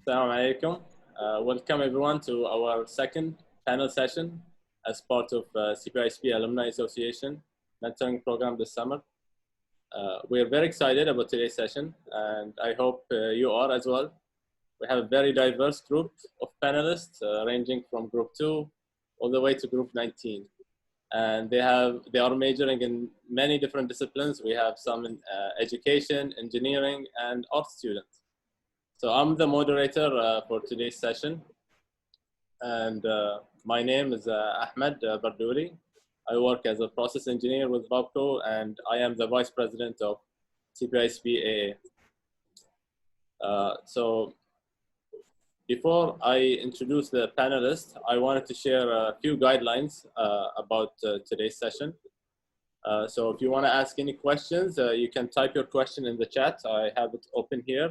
Assalamu alaikum. Welcome everyone to our second panel session as part of CPISPAA Alumni Association mentoring program this summer. We are very excited about today's session, and I hope you are as well. We have a very diverse group of panelists ranging from group 2 all the way to group 19. And they are majoring in many different disciplines. We have some in education, engineering, and art students. So I'm the moderator for today's session. And my name is Ahmed Bardouri. I work as a process engineer with Babco, and I am the vice president of CPISPAA. So before I introduce the panelists, I wanted to share a few guidelines about today's session. So if you want to ask any questions, you can type your question in the chat. I have it open here.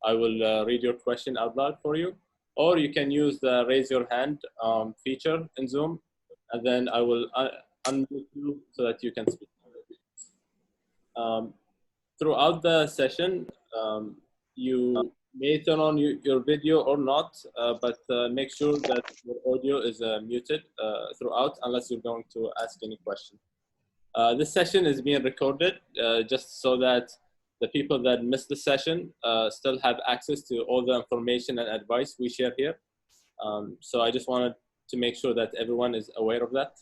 I will read your question out loud for you, or you can use the raise your hand feature in Zoom, and then I will unmute you so that you can speak. Throughout the session, you may turn on your video or not, but make sure that your audio is muted throughout unless you're going to ask any question. This session is being recorded just so that the people that missed the session still have access to all the information and advice we share here. So I just wanted to make sure that everyone is aware of that.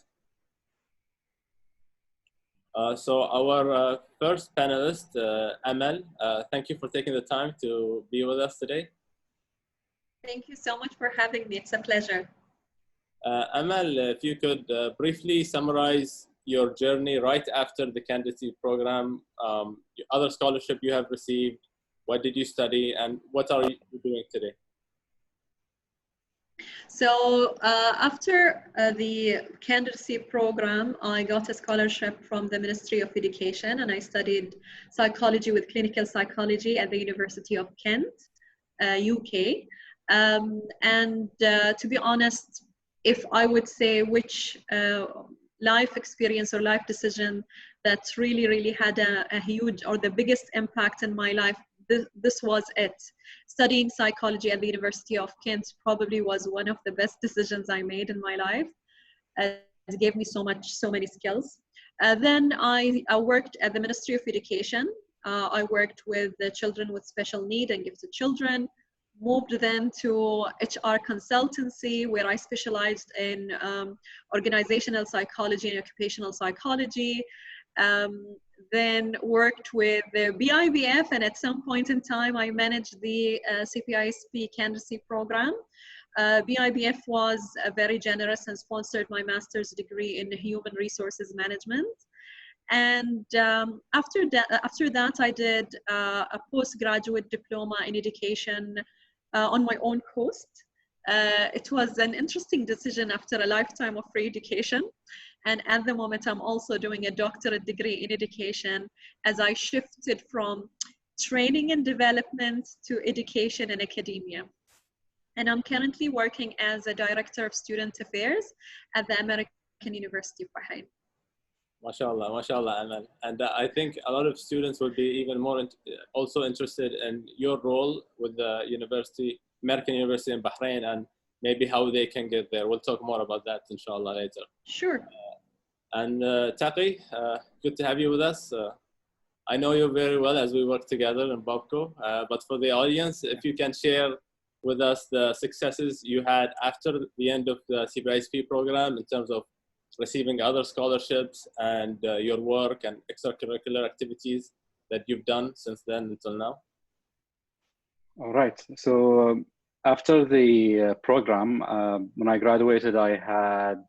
So our first panelist, Amal, thank you for taking the time to be with us today. Thank you so much for having me. It's a pleasure. Amal, if you could briefly summarize your journey right after the candidacy program, other scholarship you have received, what did you study, and what are you doing today? So after the candidacy program, I got a scholarship from the Ministry of Education, and I studied psychology with clinical psychology at the University of Kent, UK. To be honest, if I would say which life experience or life decision that really had a huge or the biggest impact in my life, this was it. Studying psychology at the University of Kent probably was one of the best decisions I made in my life. It gave me so many skills. Then I worked at the Ministry of Education. I worked with the children with special need and gifted children. Moved then to HR consultancy, where I specialized in organizational psychology and occupational psychology. Then worked with the BIBF, and at some point in time, I managed the CPISPAA candidacy program. BIBF was very generous and sponsored my master's degree in human resources management. And after that, I did a postgraduate diploma in education on my own coast. It was an interesting decision after a lifetime of free education. And at the moment, I'm also doing a doctorate degree in education as I shifted from training and development to education and academia. And I'm currently working as a director of student affairs at the American University of Bahrain. MashaAllah, MashaAllah, Amal. And I think a lot of students will be even more also interested in your role with the American University in Bahrain, and maybe how they can get there. We'll talk more about that, inshallah, later. Sure. And Taqi, good to have you with us. I know you very well as we work together in Babco, but for the audience, if you can share with us the successes you had after the end of the CPISPAA program in terms of receiving other scholarships and your work and extracurricular activities that you've done since then until now. All right. So after the program, when I graduated, I had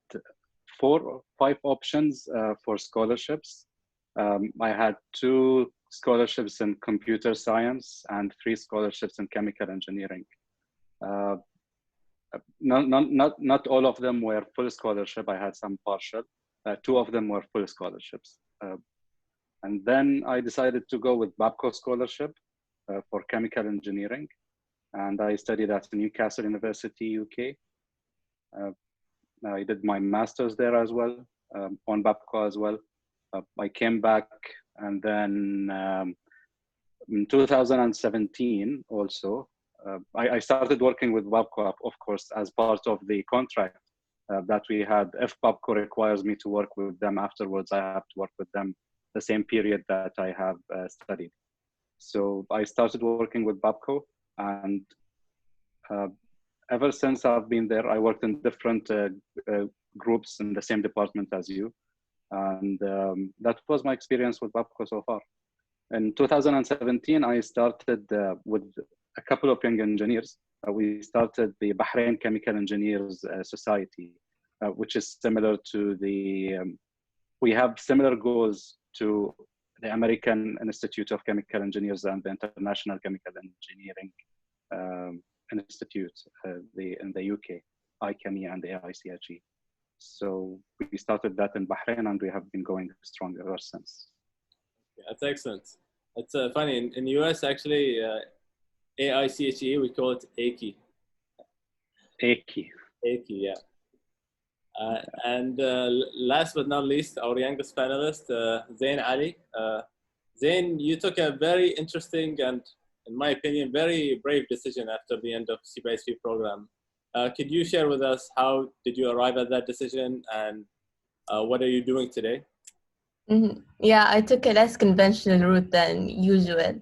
4 or 5 options for scholarships. I had 2 scholarships in computer science and 3 scholarships in chemical engineering. Not all of them were full scholarship. I had some partial. 2 of them were full scholarships. And then I decided to go with Babco scholarship for chemical engineering. And I studied at Newcastle University, UK. I did my master's there as well, on Babco as well. I came back, and then in 2017 also, I started working with Babco, of course, as part of the contract that we had. If Babco requires me to work with them afterwards, I have to work with them the same period that I have studied. So I started working with Babco, and ever since I've been there, I worked in different groups in the same department as you. And that was my experience with Babco so far. In 2017, I started with a couple of young engineers. We started the Bahrain Chemical Engineers Society, which is similar to the, we have similar goals to the American Institute of Chemical Engineers and the International Chemical Engineering Institute in the UK, ICHEME and the AICHE. So we started that in Bahrain, and we have been going strong ever since. That's excellent. It's funny, in US actually, AICHE, we call it AICHE. AICHE. AICHE, yeah. And last but not least, our youngest panelist, Zain Ali. Zain, you took a very interesting and, in my opinion, very brave decision after the end of CPISPAA program. Could you share with us how did you arrive at that decision, and what are you doing today? Yeah, I took a less conventional route than usual.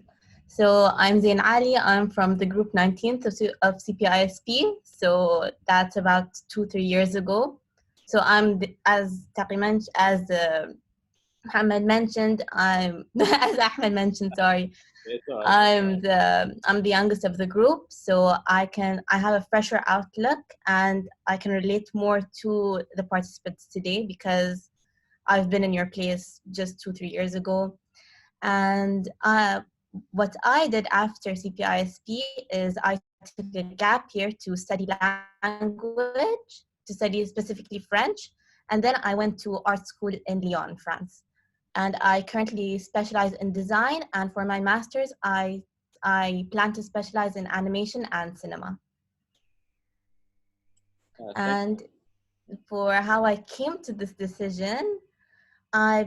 So I'm Zain Ali. I'm from the group 19th of CPISPAA. So that's about 2-3 years ago. So I'm, as Mohammed mentioned, as Ahmed mentioned, sorry. I'm the youngest of the group, so I have a fresher outlook, and I can relate more to the participants today because I've been in your place just 2-3 years ago. And what I did after CPISPAA is I took a gap year to study language, to study specifically French, and then I went to art school in Lyon, France. And I currently specialize in design, and for my master's, I plan to specialize in animation and cinema. And for how I came to this decision, I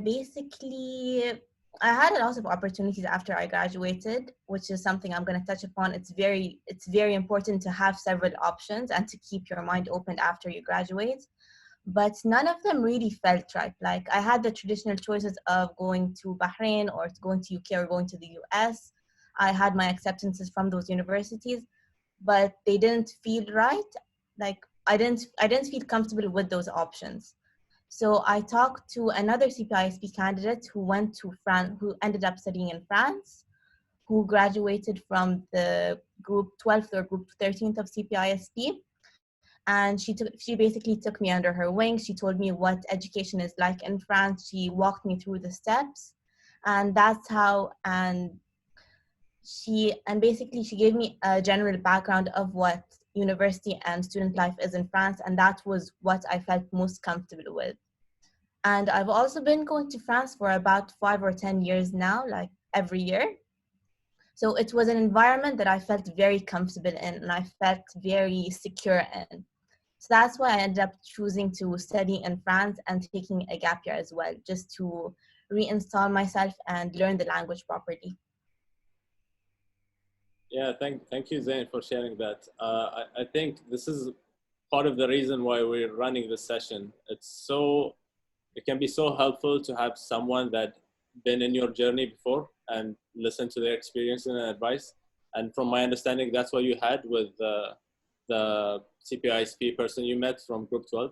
had a lot of opportunities after I graduated, which is something I'm going to touch upon. It's very important to have several options and to keep your mind open after you graduate. But none of them really felt right. Like, I had the traditional choices of going to Bahrain or going to UK or going to the US. I had my acceptances from those universities, but they didn't feel right. Like, I didn't feel comfortable with those options. So I talked to another CPISPAA candidate who went to France, who ended up studying in France, who graduated from the group 12th or group 13th of CPISPAA. And she basically took me under her wing. She told me what education is like in France. She walked me through the steps, and that's how. And she gave me a general background of what university and student life is in France, and that was what I felt most comfortable with. And I've also been going to France for about 5 or 10 years now, like every year. So it was an environment that I felt very comfortable in, and I felt very secure in. So that's why I ended up choosing to study in France and taking a gap year as well, just to reinstall myself and learn the language properly. Yeah, thank you, Zain, for sharing that. I think this is part of the reason why we're running this session. It can be so helpful to have someone that been in your journey before and listen to their experience and advice. And from my understanding, that's what you had with the CPISPAA person you met from Group 12.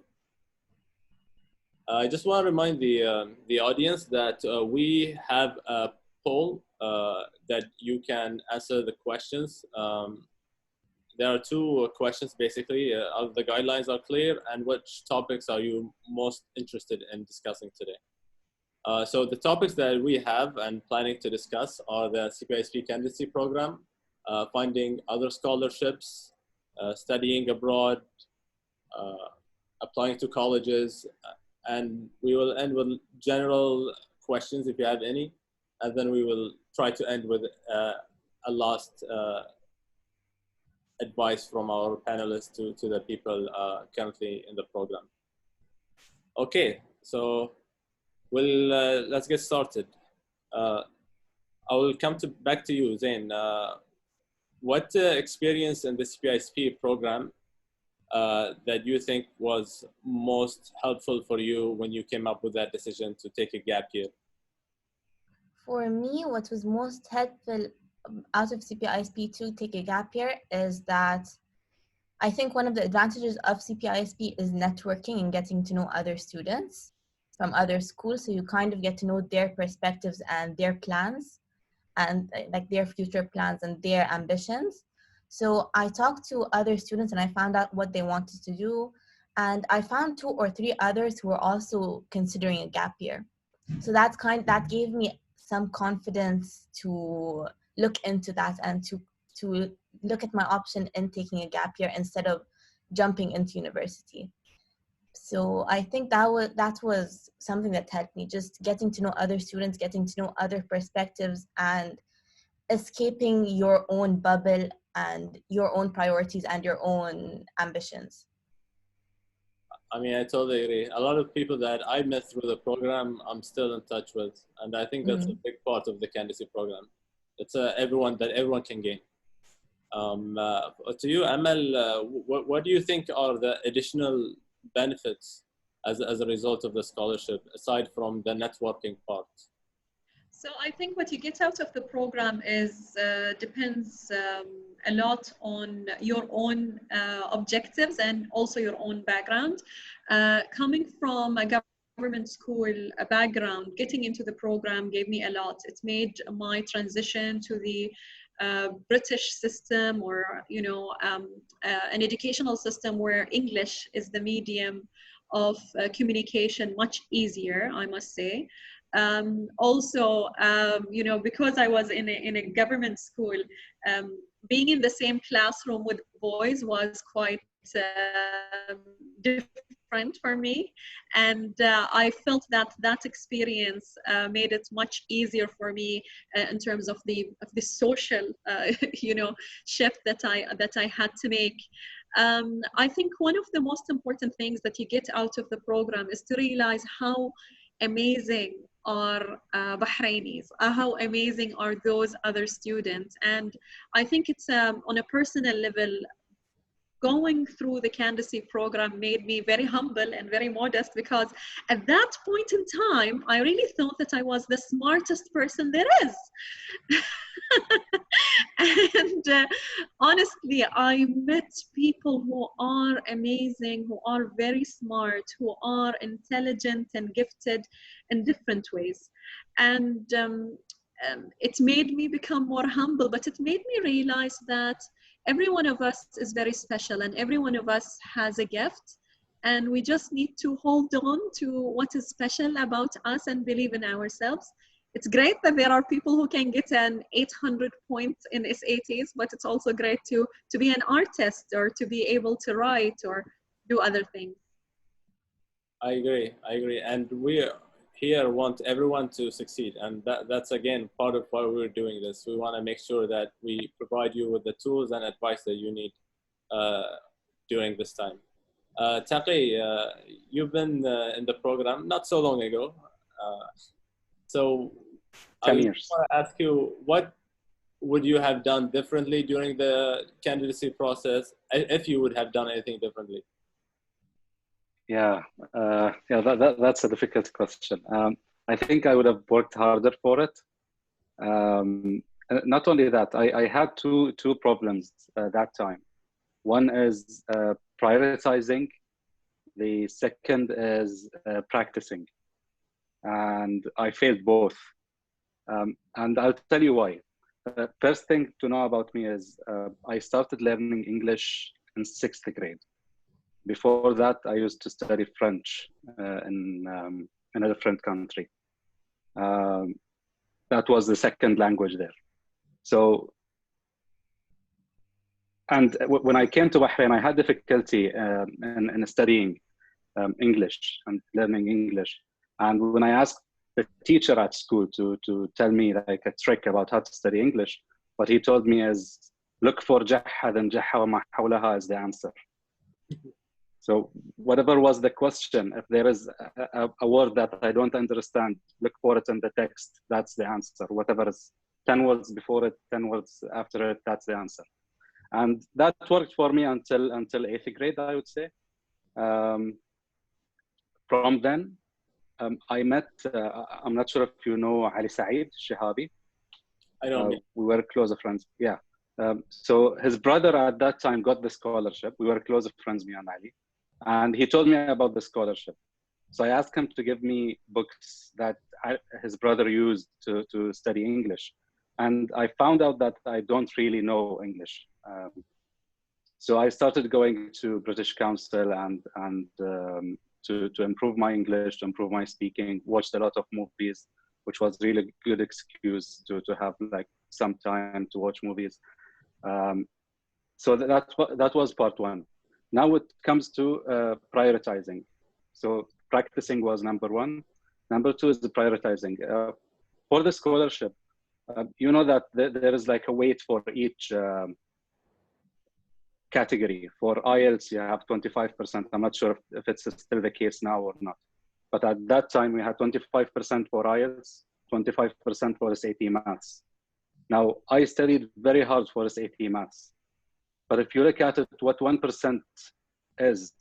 I just want to remind the audience that we have a poll that you can answer the questions. There are 2 questions basically. Are the guidelines are clear, and which topics are you most interested in discussing today? So the topics that we have and planning to discuss are the CPISPAA candidacy program, finding other scholarships, studying abroad, applying to colleges, and we will end with general questions if you have any, and then we will try to end with a last advice from our panelists to the people currently in the program. Okay, so let's get started. I will come back to you, Zain. what experience in the CPISP program that you think was most helpful for you when you came up with that decision to take a gap year? For me, what was most helpful out of CPISP to take a gap year is that I think one of the advantages of CPISP is networking and getting to know other students from other schools. So you kind of get to know their perspectives and their plans and like their future plans and their ambitions. So I talked to other students and I found out what they wanted to do. And I found 2 or 3 others who were also considering a gap year. So that gave me some confidence to look into that and to look at my option in taking a gap year instead of jumping into university. So I think that was something that helped me, just getting to know other students, getting to know other perspectives, and escaping your own bubble and your own priorities and your own ambitions. I mean, I totally agree. A lot of people that I met through the program, I'm still in touch with, and I think that's a big part of the candidacy program. It's everyone can gain. To you, Amal, what do you think are the additional benefits as a result of the scholarship, aside from the networking part? So I think what you get out of the program is depends a lot on your own objectives and also your own background. Coming from a government school background, getting into the program gave me a lot. It made my transition to the British system, or an educational system where English is the medium of communication, much easier, I must say. Also, because I was in a government school, being in the same classroom with boys was quite different for me, and I felt that experience made it much easier for me in terms of the social shift that I had to make. I think one of the most important things that you get out of the program is to realize how amazing are Bahrainis, how amazing are those other students. And I think it's on a personal level, going through the candidacy program made me very humble and very modest, because at that point in time, I really thought that I was the smartest person there is. And honestly, I met people who are amazing, who are very smart, who are intelligent and gifted in different ways. And it made me become more humble, but it made me realize that every one of us is very special and every one of us has a gift. And we just need to hold on to what is special about us and believe in ourselves. It's great that there are people who can get an 800 points in SATs, but it's also great to be an artist or to be able to write or do other things. I agree. And we here want everyone to succeed. And that's, again, part of why we're doing this. We want to make sure that we provide you with the tools and advice that you need during this time. Taqi, you've been in the program not so long ago. So 10 years. I want to ask you, what would you have done differently during the candidacy process, if you would have done anything differently? That's a difficult question. I think I would have worked harder for it. Not only that, I had two problems that time. One is prioritizing. The second is practicing. And I failed both. And I'll tell you why. First thing to know about me is I started learning English in 6th grade. Before that, I used to study French in a different country. That was the second language there. So, and when I came to Bahrain, I had difficulty in studying English and learning English. And when I asked the teacher at school to tell me like a trick about how to study English, what he told me is, look for jahha, then jahha wa ma hawlaha is the answer. So whatever was the question, if there is a word that I don't understand, look for it in the text. That's the answer. Whatever is 10 words before it, 10 words after it, that's the answer. And that worked for me until 8th grade, I would say. From then, I met, I'm not sure if you know Ali Saeed Shihabi. I know. We were close friends, yeah. So his brother at that time got the scholarship. We were close friends, me and Ali. And he told me about the scholarship. So I asked him to give me books that his brother used to study English. And I found out that I don't really know English. So I started going to British Council and to improve my English, to improve my speaking, watched a lot of movies, which was really good excuse to have like some time to watch movies. So that was part one. Now it comes to prioritizing. So practicing was number one. Number two is the prioritizing. For the scholarship, you know that there is like a weight for each category. For IELTS, you have 25%. I'm not sure if it's still the case now or not. But at that time, we had 25% for IELTS, 25% for SAT Maths. Now, I studied very hard for SAT Maths. But if you look at it, what 1% is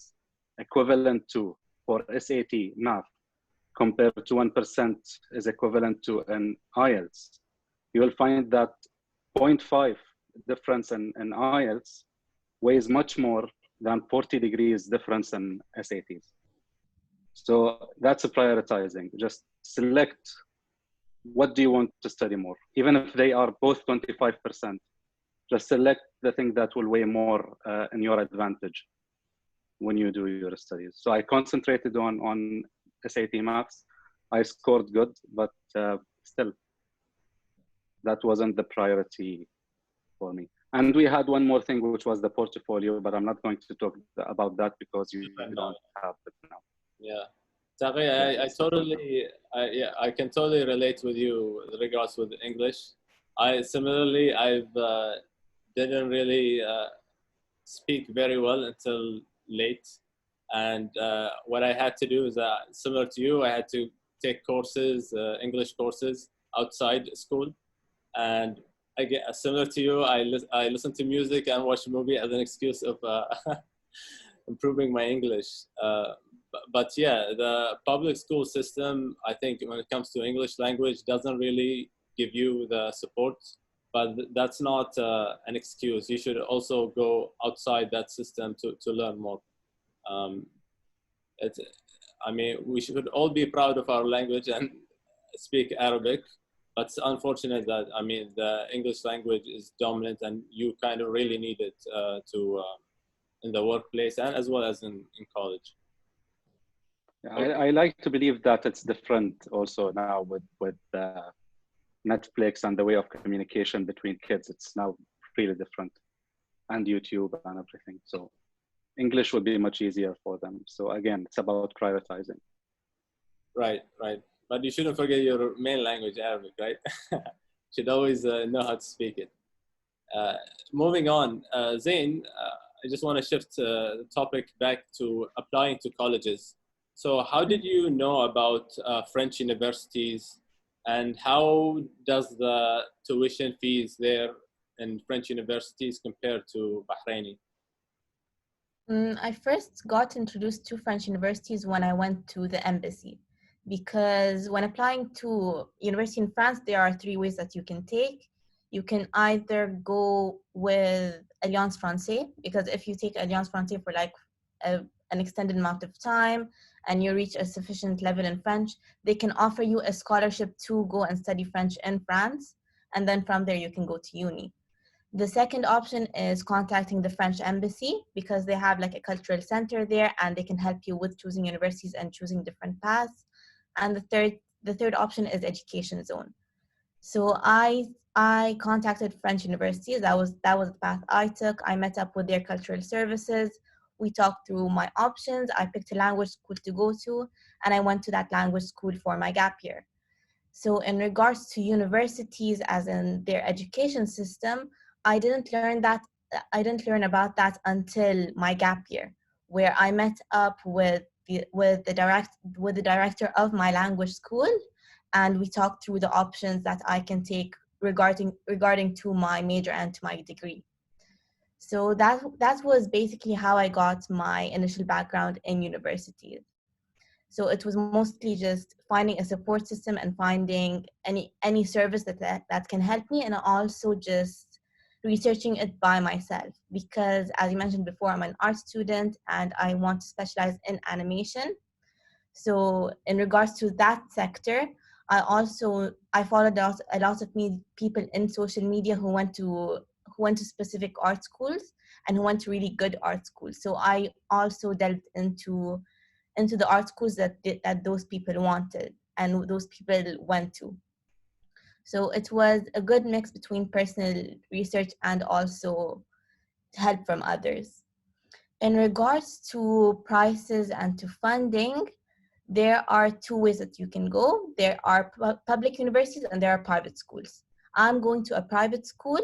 equivalent to for SAT Math compared to 1% is equivalent to an IELTS, you will find that 0.5 difference in IELTS weighs much more than 40 degrees difference in SATs. So that's a prioritizing. Just select what do you want to study more, even if they are both 25%. Just select the thing that will weigh more in your advantage when you do your studies. So I concentrated on SAT Maths. I scored good, but still, that wasn't the priority for me. And we had one more thing, which was the portfolio, but I'm not going to talk about that because you don't have it now. Yeah. Taqi, I can totally relate with you in regards with English. Similarly, I've didn't really speak very well until late. And what I had to do is similar to you, I had to take courses, English courses outside school. And again, similar to you, I listen to music and watch a movie as an excuse of improving my English. But yeah, the public school system, I think when it comes to English language, doesn't really give you the support, but that's not an excuse. You should also go outside that system to learn more. I mean, we should all be proud of our language and speak Arabic, but it's unfortunate that, I mean, the English language is dominant and you kind of really need it in the workplace and as well as in college. I like to believe that it's different also now with Netflix and the way of communication between kids. It's now really different, and YouTube and everything. So English would be much easier for them. So again, it's about prioritizing. Right. But you shouldn't forget your main language, Arabic, right? Should always know how to speak it. Moving on, Zain, I just want to shift the topic back to applying to colleges. So how did you know about French universities, and how does the tuition fees there in French universities compare to Bahraini? I first got introduced to French universities when I went to the embassy, because when applying to university in France, there are 3 ways that you can take. You can either go with Alliance Française, because if you take Alliance Française for like an extended amount of time and you reach a sufficient level in French, they can offer you a scholarship to go and study French in France. And then from there, you can go to uni. The second option is contacting the French embassy, because they have like a cultural center there and they can help you with choosing universities and choosing different paths. And the third option is Education Zone. So I contacted French universities. That was the path I took. I met up with their cultural services. We talked through my options. I picked a language school to go to, and I went to that language school for my gap year. So in regards to universities, as in their education system, I didn't learn about that until my gap year, where I met up with the director of my language school, and we talked through the options that I can take regarding to my major and to my degree. So that was basically how I got my initial background in universities. So it was mostly just finding a support system and finding any service that can help me, and also just researching it by myself, because as you mentioned before, I'm an art student and I want to specialize in animation. So in regards to that sector, I followed a lot of people in social media who went to specific art schools and who went to really good art schools. So I also delved into the art schools that those people wanted and those people went to. So it was a good mix between personal research and also help from others. In regards to prices and to funding, there are two ways that you can go. There are public universities and there are private schools. I'm going to a private school,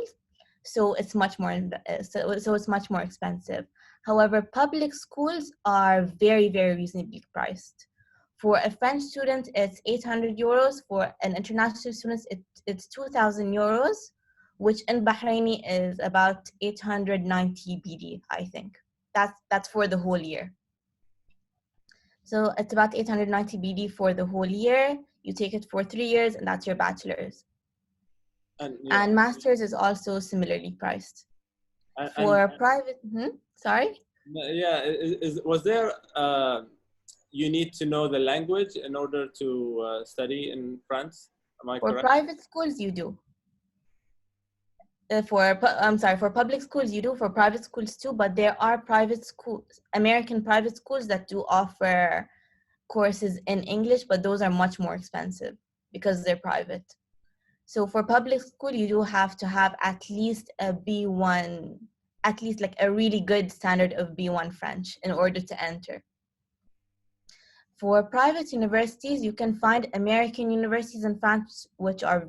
so it's much more so it's much more expensive. However, public schools are very, very reasonably priced. For a French student, it's 800 euros. For an international student, it's 2,000 euros, which in Bahraini is about 890 BD, I think. That's for the whole year. So it's about 890 BD for the whole year. You take it for 3 years, and that's your bachelor's. And master's is also similarly priced. For private, sorry? Yeah, was there, you need to know the language in order to study in France? Am I correct? For private schools, you do. For public schools, you do. For private schools too, but there are private schools, American private schools that do offer courses in English, but those are much more expensive because they're private. So for public school, you do have to have at least a B1, at least like a really good standard of B1 French in order to enter. For private universities, you can find American universities in France, which are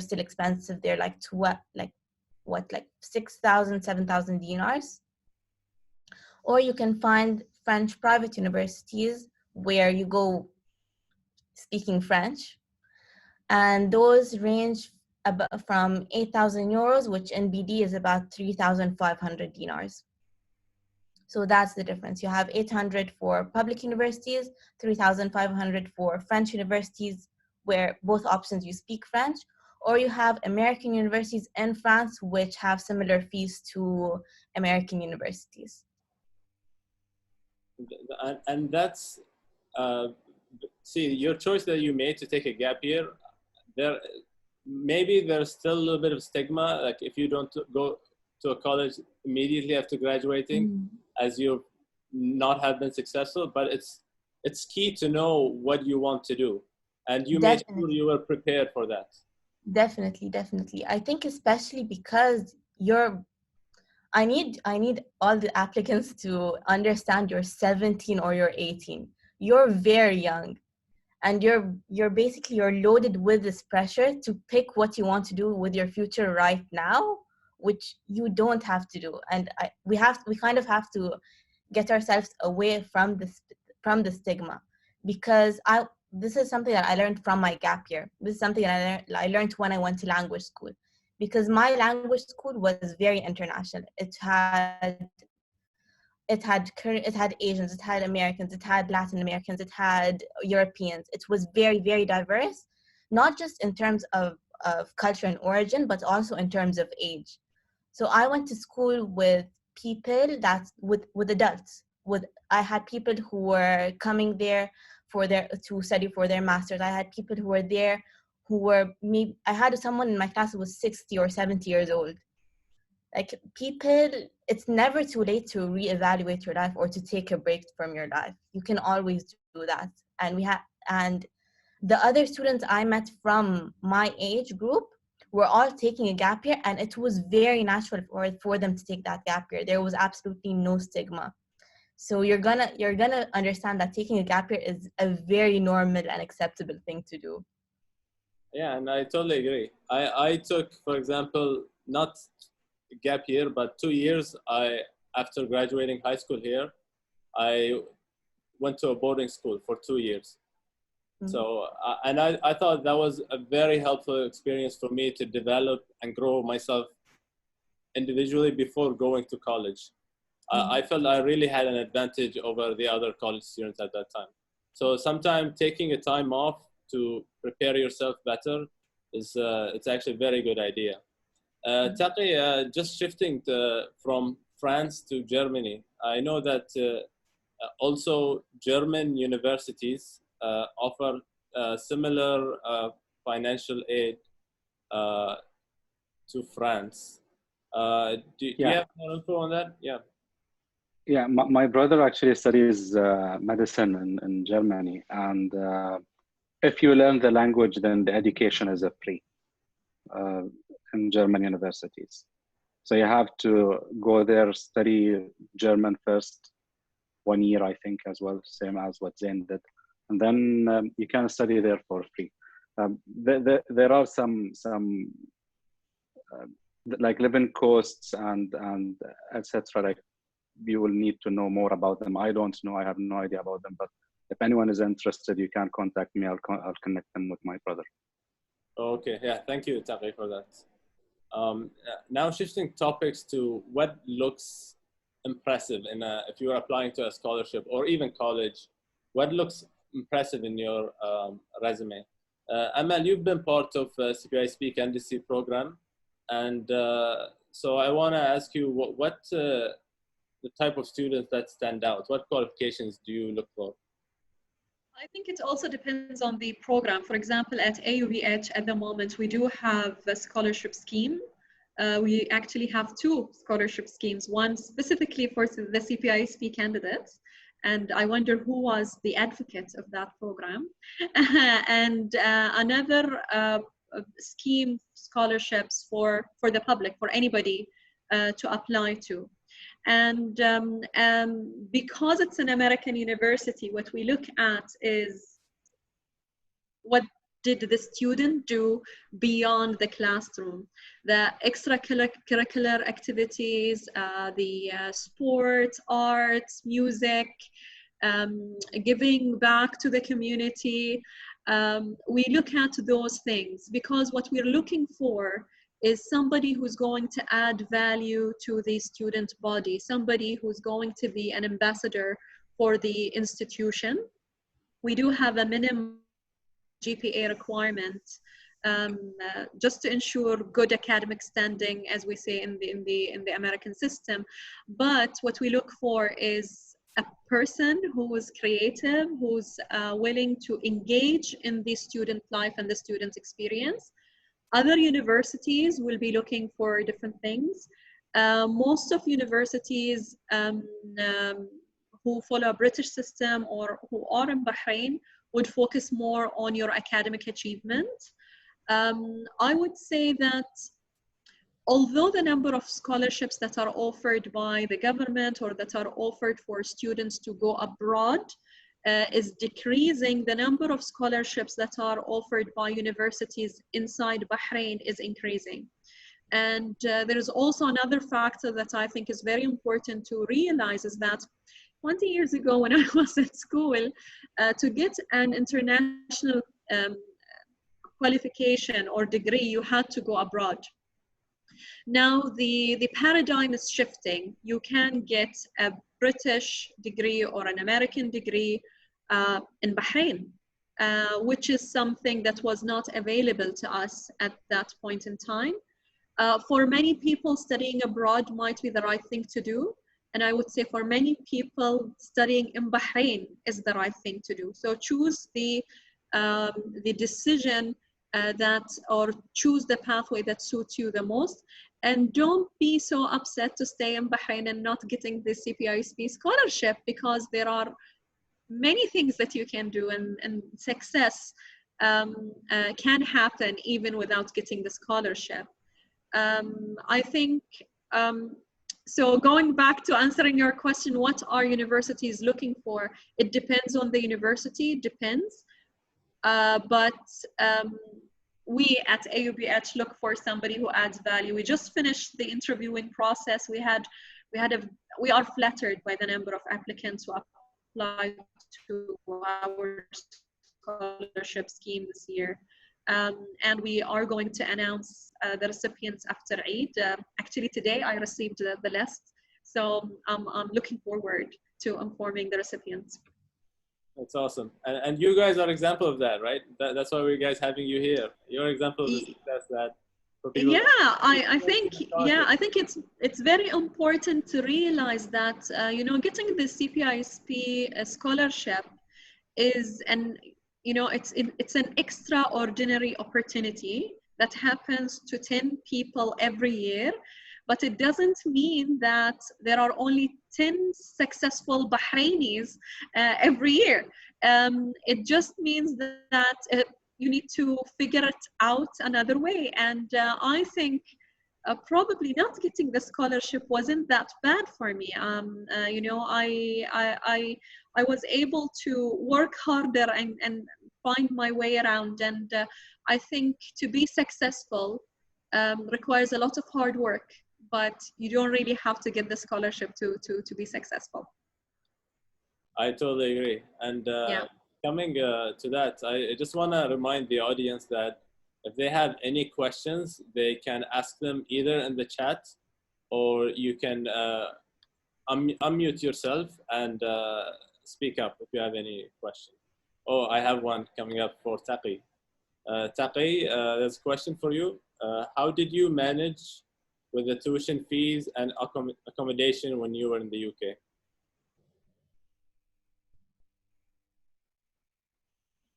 still expensive. They're like 6,000, 7,000 dinars. Or you can find French private universities where you go speaking French, and those range from 8,000 euros, which in BD is about 3,500 dinars. So that's the difference. You have 800 for public universities, 3,500 for French universities, where both options you speak French, or you have American universities in France, which have similar fees to American universities. And that's, see, your choice that you made to take a gap year, maybe there's still a little bit of stigma, like if you don't go to a college immediately after graduating, as you not have been successful, but it's key to know what you want to do, and you made sure you were prepared for that. Definitely. I think especially because I need all the applicants to understand you're 17 or you're 18. You're very young, and you're basically loaded with this pressure to pick what you want to do with your future right now, which you don't have to do. And we kind of have to get ourselves away from the stigma, because this is something that I learned from my gap year. This is something that I learned when I went to language school, because my language school was very international. It had Asians, it had Americans, it had Latin Americans, it had Europeans. It was very, very diverse, not just in terms of culture and origin, but also in terms of age. So I went to school with people with adults. I had people who were coming there to study for their masters. I had people who were there I had someone in my class who was 60 or 70 years old. Like, people, it's never too late to reevaluate your life or to take a break from your life. You can always do that. And the other students I met from my age group were all taking a gap year, and it was very natural for them to take that gap year. There was absolutely no stigma. So you're gonna understand that taking a gap year is a very normal and acceptable thing to do. Yeah, and I totally agree. I took, for example, not gap year, but 2 years. After graduating high school here, I went to a boarding school for 2 years. So, and I thought that was a very helpful experience for me to develop and grow myself individually before going to college. I felt I really had an advantage over the other college students at that time. So sometimes taking a time off to prepare yourself better is it's actually a very good idea. Taqi, just shifting from France to Germany, I know that also German universities offer similar financial aid to France. Do you have more info on that? Yeah. Yeah, my brother actually studies medicine in Germany, and if you learn the language, then the education is free in German universities. So you have to go there, study German first, 1 year, I think, as well, same as what Zain did, and then you can study there for free. There are some like living costs and etc. Like you will need to know more about them. I don't know. I have no idea about them. But if anyone is interested, you can contact me. I'll connect them with my brother. Okay. Yeah. Thank you, Taqi, for that. Now shifting topics to what looks impressive if you're applying to a scholarship or even college, what looks impressive in your resume? Amal, you've been part of CPISPAA candidacy program, and so I want to ask you what the type of students that stand out. What qualifications do you look for? I think it also depends on the program. For example, at AUBH at the moment, we do have a scholarship scheme. We actually have 2 scholarship schemes, one specifically for the CPISPAA candidates, and I wonder who was the advocate of that program, and another scheme scholarships for the public, for anybody to apply to. And because it's an American university, what we look at is what did the student do beyond the classroom, the extracurricular activities, the sports, arts, music, giving back to the community. We look at those things because what we're looking for is somebody who's going to add value to the student body, somebody who's going to be an ambassador for the institution. We do have a minimum GPA requirement just to ensure good academic standing, as we say in the American system. But what we look for is a person who is creative, who's willing to engage in the student life and the student experience. Other universities will be looking for different things. Most of universities who follow a British system or who are in Bahrain would focus more on your academic achievement. I would say that although the number of scholarships that are offered by the government or that are offered for students to go abroad is decreasing, the number of scholarships that are offered by universities inside Bahrain is increasing. And there is also another factor that I think is very important to realize is that 20 years ago when I was at school, to get an international qualification or degree, you had to go abroad. Now the paradigm is shifting. You can get a British degree or an American degree in Bahrain, which is something that was not available to us at that point in time. For many people, studying abroad might be the right thing to do. And I would say for many people, studying in Bahrain is the right thing to do. So choose the decision or choose the pathway that suits you the most. And don't be so upset to stay in Bahrain and not getting the CPISPAA scholarship, because there are many things that you can do, and success can happen even without getting the scholarship. I think, so going back to answering your question, what are universities looking for? It depends on the university, it depends. But we at AUBH look for somebody who adds value. We just finished the interviewing process. We are flattered by the number of applicants who apply to our scholarship scheme this year. And we are going to announce the recipients after Eid. Actually, today I received the list. So I'm looking forward to informing the recipients. That's awesome. And you guys are example of that, right? That's why we're guys having you here. You're example of the success that for people. Yeah, I think it's very important to realize that getting the CPISP scholarship is it's an extraordinary opportunity that happens to 10 people every year, but it doesn't mean that there are only 10 successful Bahrainis every year. It just means that you need to figure it out another way. And I think probably not getting the scholarship wasn't that bad for me. I was able to work harder and find my way around. And I think to be successful requires a lot of hard work, but you don't really have to get the scholarship to be successful. I totally agree. And coming to that, I just want to remind the audience that if they have any questions, they can ask them either in the chat, or you can unmute yourself and speak up if you have any question. Oh, I have one coming up for Taqi. Taqi, there's a question for you. How did you manage with the tuition fees and accommodation when you were in the UK?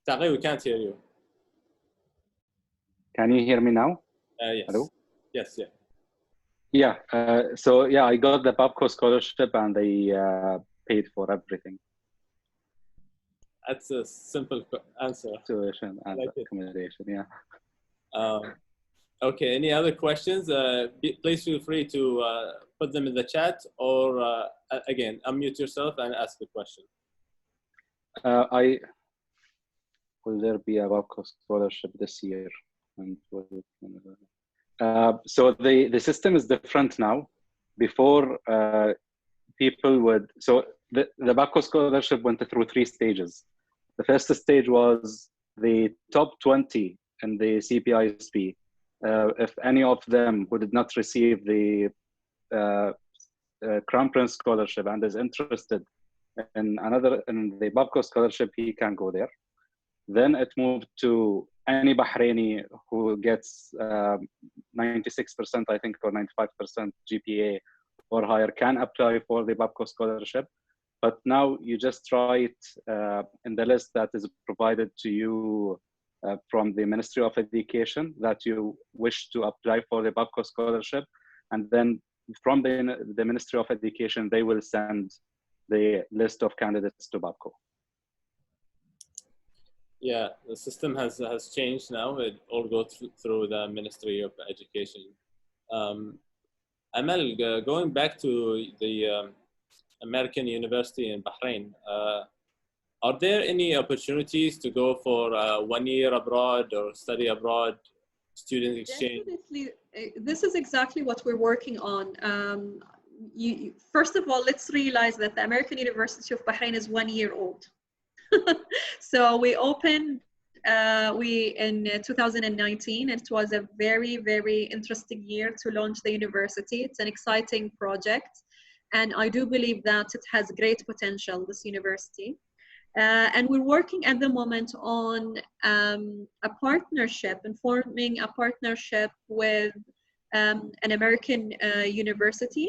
Taqi, we can't hear you. Can you hear me now? Yes. Hello? Yes, yeah. Yeah, so yeah, I got the PAPCO scholarship and they paid for everything. That's a simple answer. Tuition and like accommodation, yeah. Okay, any other questions? Please feel free to put them in the chat, or again, unmute yourself and ask the question. Will there be a PAPCO scholarship this year? And so the system is different now. Before people would, so the PAPCO scholarship went through 3 stages. The first stage was the top 20 in the CPISP. If any of them who did not receive the Crown Prince scholarship and is interested in the PAPCO scholarship, he can go there. Then it moved to any Bahraini who gets 96%, I think, or 95% GPA or higher can apply for the PAPCO scholarship. But now you just write in the list that is provided to you from the Ministry of Education that you wish to apply for the PAPCO scholarship. And then from the Ministry of Education, they will send the list of candidates to PAPCO. Yeah, the system has changed now. It all goes through the Ministry of Education. Amal, going back to the American University in Bahrain, are there any opportunities to go for 1 year abroad or study abroad, student exchange? Definitely, this is exactly what we're working on. First of all, let's realize that the American University of Bahrain is 1 year old. So we opened in 2019. It was a very, very interesting year to launch the university. It's an exciting project, and I do believe that it has great potential, this university. And we're working at the moment on a partnership and forming a partnership with an American university.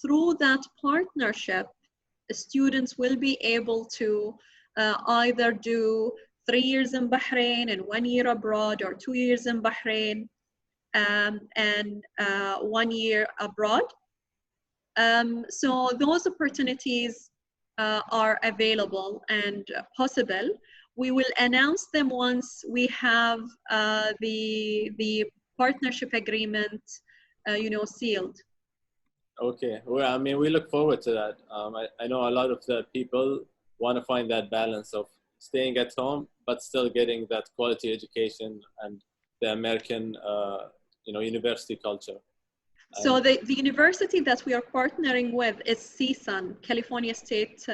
Through that partnership, students will be able to either do 3 years in Bahrain and 1 year abroad, or 2 years in Bahrain and 1 year abroad. So those opportunities are available and possible. We will announce them once we have the partnership agreement, sealed. Okay, well, I mean, we look forward to that. I know a lot of the people want to find that balance of staying at home, but still getting that quality education and the American, university culture. So the university that we are partnering with is CSUN, California State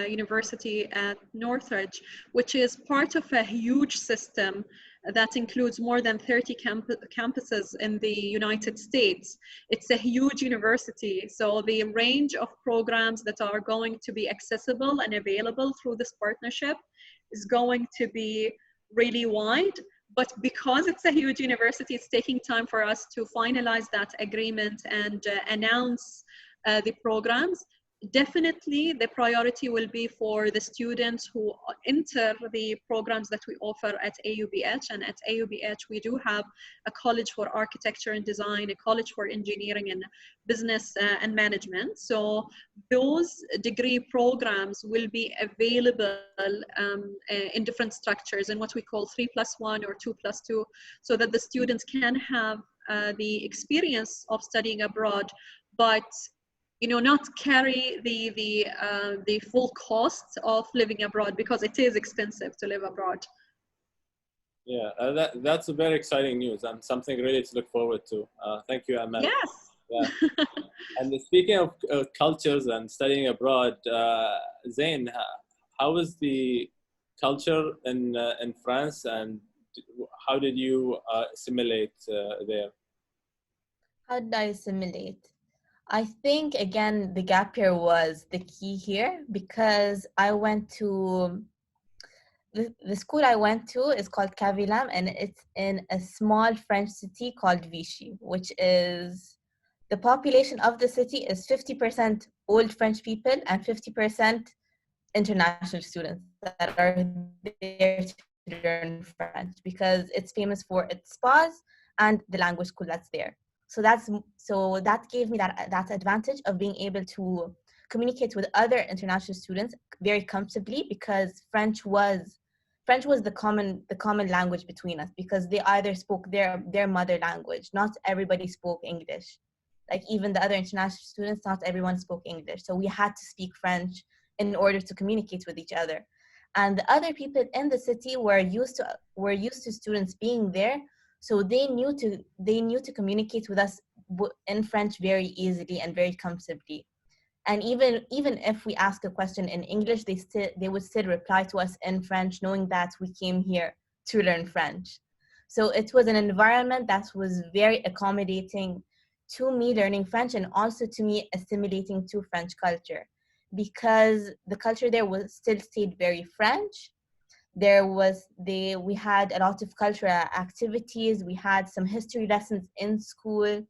University at Northridge, which is part of a huge system that includes more than 30 campuses in the United States. It's a huge university. So the range of programs that are going to be accessible and available through this partnership is going to be really wide. But because it's a huge university, it's taking time for us to finalize that agreement and announce the programs. Definitely, the priority will be for the students who enter the programs that we offer at AUBH. And at AUBH, we do have a college for architecture and design, a college for engineering and business and management. So those degree programs will be available in different structures in what we call 3+1 or 2+2, so that the students can have the experience of studying abroad, but not carry the full cost of living abroad, because it is expensive to live abroad. Yeah, that's a very exciting news and something really to look forward to. Thank you, Amal. Yes. Yeah. And speaking of cultures and studying abroad, Zain, how is the culture in France, and how did you assimilate there? How did I assimilate? I think, again, the gap year was the key here, because I went to, the school I went to is called Cavillam, and it's in a small French city called Vichy, which is, the population of the city is 50% old French people and 50% international students that are there to learn French, because it's famous for its spas and the language school that's there. So that gave me that advantage of being able to communicate with other international students very comfortably, because French was the common language between us, because they either spoke their mother language. Not everybody spoke English. Like, even the other international students, not everyone spoke English. So we had to speak French in order to communicate with each other. And the other people in the city were used to students being there, so they knew to communicate with us in French very easily and very comfortably. And even if we ask a question in English, they would still reply to us in French, knowing that we came here to learn French. So it was an environment that was very accommodating to me learning French, and also to me assimilating to French culture, because the culture there still stayed very French. We had a lot of cultural activities. We had some history lessons in school,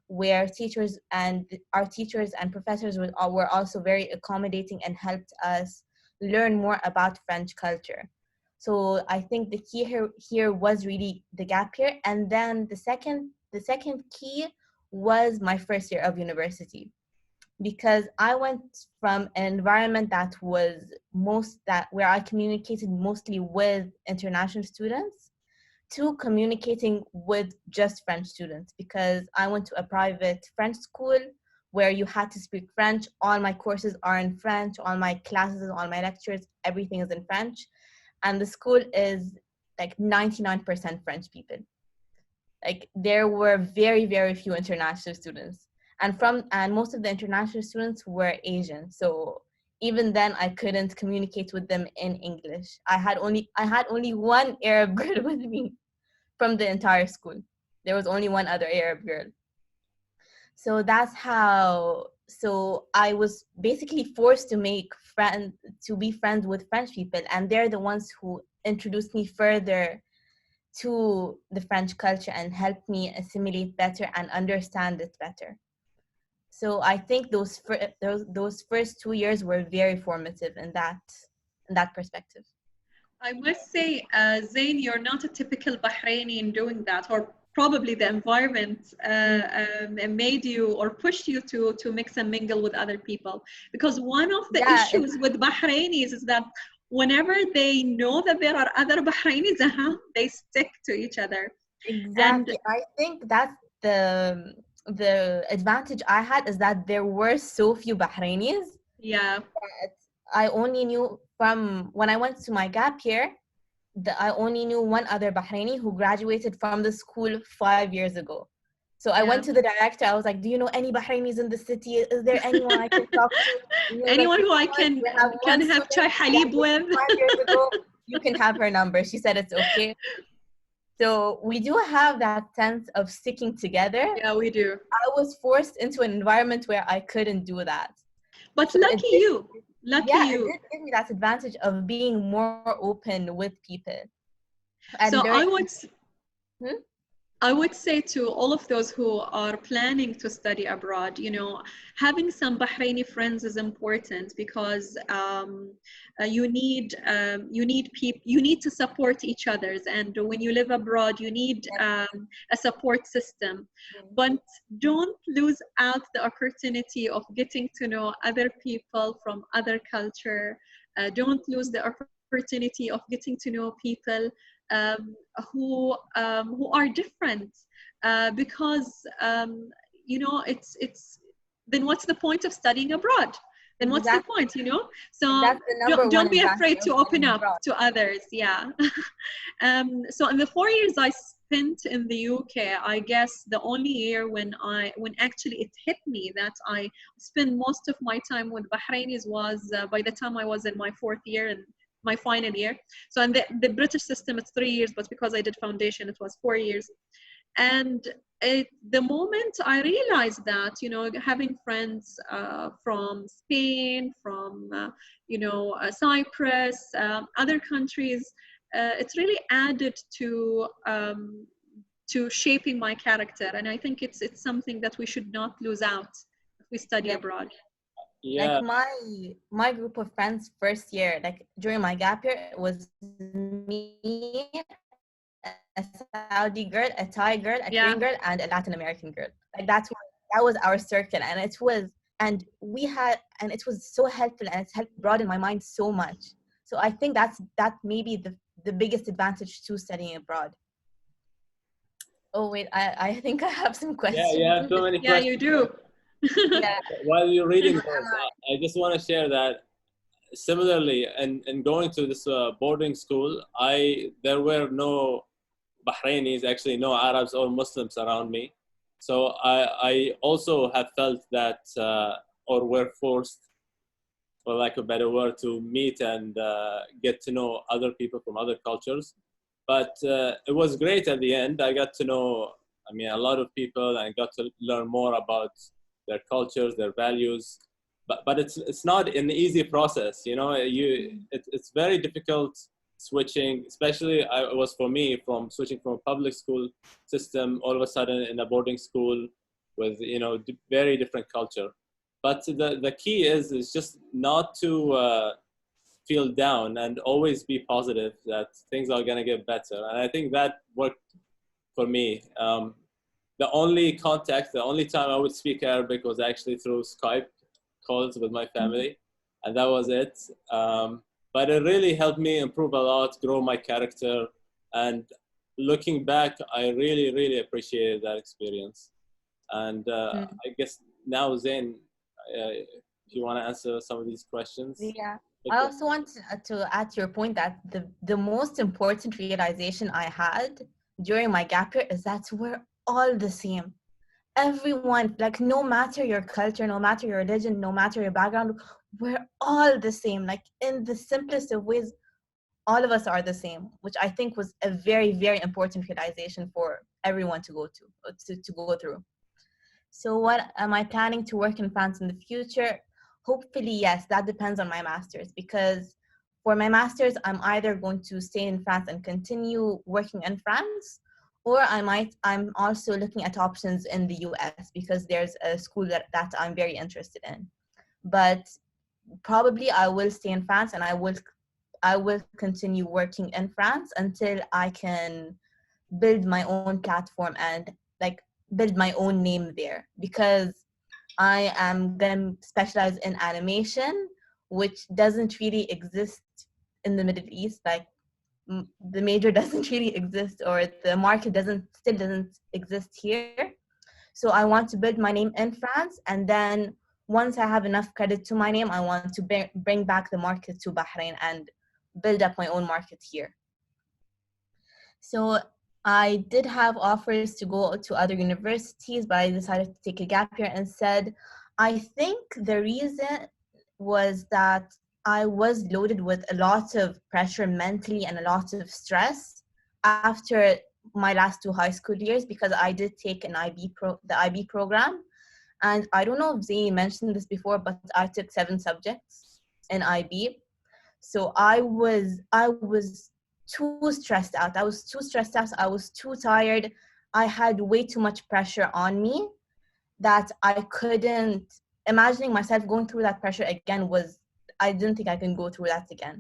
where our teachers and professors were also very accommodating and helped us learn more about French culture. So I think the key here was really the gap year. And then the second key was my first year of university, because I went from an environment where I communicated mostly with international students to communicating with just French students, because I went to a private French school where you had to speak French. All my courses are in French, all my classes, all my lectures, everything is in French. And the school is like 99% French people. Like, there were very, very few international students. And most of the international students were Asian. So even then I couldn't communicate with them in English. I had only one Arab girl with me from the entire school. There was only one other Arab girl. So so I was basically forced to be friends with French people, and they're the ones who introduced me further to the French culture and helped me assimilate better and understand it better. So I think those first 2 years were very formative in that perspective. I must say, Zain, you're not a typical Bahraini in doing that, or probably the environment made you or pushed you to mix and mingle with other people. Because one of the issues with Bahrainis is that whenever they know that there are other Bahrainis around, they stick to each other. Exactly. And I think that's the advantage I had, is that there were so few Bahrainis. Yeah. That I only knew, from when I went to my gap year, I only knew one other Bahraini who graduated from the school 5 years ago. So I went to the director. I was like, "Do you know any Bahrainis in the city? Is there anyone I can talk to?" And he was Anyone like, who I can have chai halib with. 5 years ago, you can have her number. She said it's okay. So we do have that sense of sticking together. Yeah, we do. I was forced into an environment where I couldn't do that. But So lucky you. Lucky you. It did give me that advantage of being more open with people. And So Hmm? I would say to all of those who are planning to study abroad, you know, having some Bahraini friends is important because you need to support each other's, and when you live abroad, you need a support system. But don't lose out the opportunity of getting to know other people from other culture. Don't lose the opportunity of getting to know people who are different, because you know it's then what's the point of studying abroad? Then what's the point, you know? So that's the number don't be one afraid to advantage of open studying up abroad. to others. Yeah. So in the 4 years I spent in the UK, I guess the only year when actually it hit me that I spend most of my time with Bahrainis was by the time I was in my 4th year and my final year. So in the British system it's 3 years, but because I did foundation it was 4 years. And the moment I realized that, you know, having friends from Spain, from Cyprus, other countries, it's really added to shaping my character, and I think it's something that we should not lose out if we study abroad. Yeah. Like my group of friends first year, like during my gap year, it was me, a Saudi girl, a Thai girl, a Korean girl, and a Latin American girl. Like that was our circle, and it was so helpful, and it's helped broaden my mind so much. So I think that may be the biggest advantage to studying abroad. Oh wait, I think I have some questions. Yeah, you have so many questions. Yeah, you do. Yeah. While you're reading those, I just want to share that similarly, in going to this boarding school, there were no Bahrainis, actually no Arabs or Muslims around me. So I also have felt that, or were forced, for lack of a better word, to meet and get to know other people from other cultures. But it was great at the end. I got to know, a lot of people, and got to learn more about their cultures, their values. But it's not an easy process, you know. It's very difficult switching, especially it was for me, from switching from a public school system all of a sudden in a boarding school with very different culture. But the key is just not to feel down and always be positive that things are going to get better. And I think that worked for me. The only time I would speak Arabic was actually through Skype calls with my family, and that was it. But it really helped me improve a lot, grow my character, and looking back, I really, really appreciated that experience. And I guess now, Zain, if you want to answer some of these questions. Yeah. I also want to add to your point that the most important realization I had during my gap year is that we're all the same. Everyone, like no matter your culture, no matter your religion, no matter your background, we're all the same. Like in the simplest of ways, all of us are the same, which I think was a very, very important realization for everyone to go through. So what am I planning to work in France in the future? Hopefully, yes, that depends on my master's, because for my master's, I'm either going to stay in France and continue working in France, or I'm also looking at options in the US, because there's a school that I'm very interested in. But probably I will stay in France, and I will continue working in France until I can build my own platform and like build my own name there, because I am going to specialize in animation, which doesn't really exist in the Middle East. Like the major doesn't really exist, or the market still doesn't exist here. So I want to build my name in France, and then once I have enough credit to my name, I want to bring back the market to Bahrain and build up my own market here. So I did have offers to go to other universities, but I decided to take a gap year instead. I think the reason was that I was loaded with a lot of pressure mentally and a lot of stress after my last 2 high school years, because I did take the IB program. And I don't know if Zaini mentioned this before, but I took 7 subjects in IB. So I was too stressed out. I was too stressed out. I was too tired. I had way too much pressure on me that I couldn't. Imagining myself going through that pressure again I didn't think I can go through that again.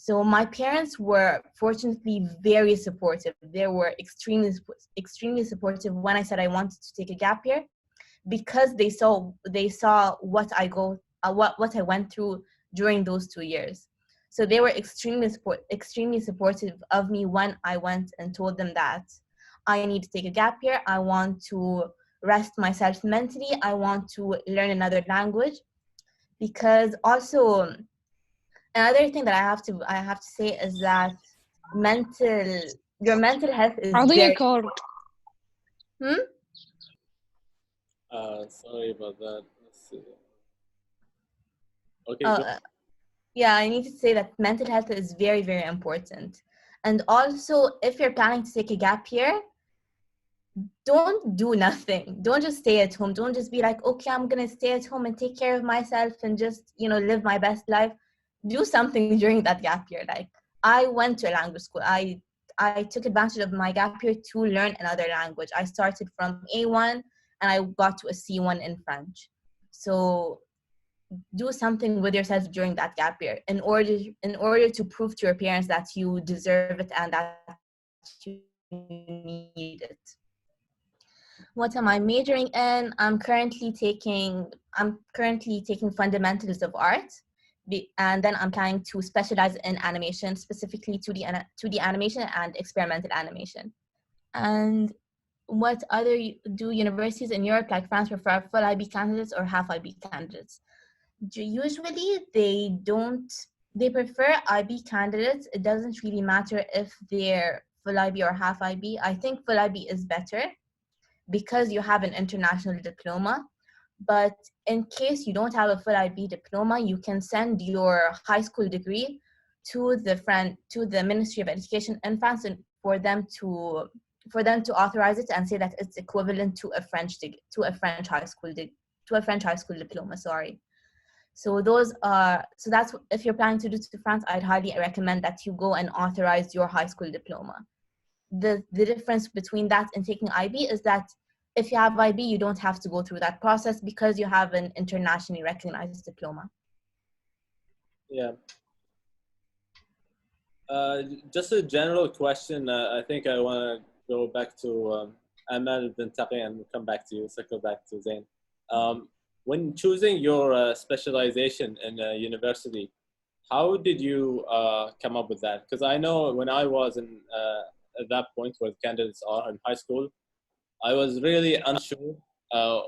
So my parents were fortunately very supportive. They were extremely supportive when I said I wanted to take a gap year, because they saw what I went through during those 2 years. So they were extremely supportive of me when I went and told them that I need to take a gap year. I want to rest myself mentally. I want to learn another language. Because also another thing that I have to say is that your mental health is عضية very كورد. Sorry about that. Let's see. Okay, uh, yeah, I need to say that mental health is very, very important. And also, if you're planning to take a gap year, don't do nothing. Don't just stay at home. Don't just be like, okay, I'm going to stay at home and take care of myself and just, live my best life. Do something during that gap year. Like, I went to a language school. I took advantage of my gap year to learn another language. I started from A1 and I got to a C1 in French. So do something with yourself during that gap year in order to prove to your parents that you deserve it and that you need it. What am I majoring in? I'm currently taking fundamentals of art, and then I'm planning to specialize in animation, specifically 2D animation and experimental animation. And what other do universities in Europe like France prefer, full IB candidates or half IB candidates? Usually they prefer IB candidates. It doesn't really matter if they're full IB or half IB. I think full IB is better because you have an international diploma. But in case you don't have a full IB diploma, you can send your high school degree to the Ministry of Education in France for them to authorize it and say that it's equivalent to a French high school diploma. Sorry. So that's if you're planning to do to France, I'd highly recommend that you go and authorize your high school diploma. The difference between that and taking IB is that if you have IB, you don't have to go through that process because you have an internationally recognized diploma. Yeah. Just a general question. I think I want to go back to Amal bin Taqi and come back to you, circle back to Zain. When choosing your specialization in university, how did you come up with that? Because I know when I was at that point where candidates are in high school, I was really unsure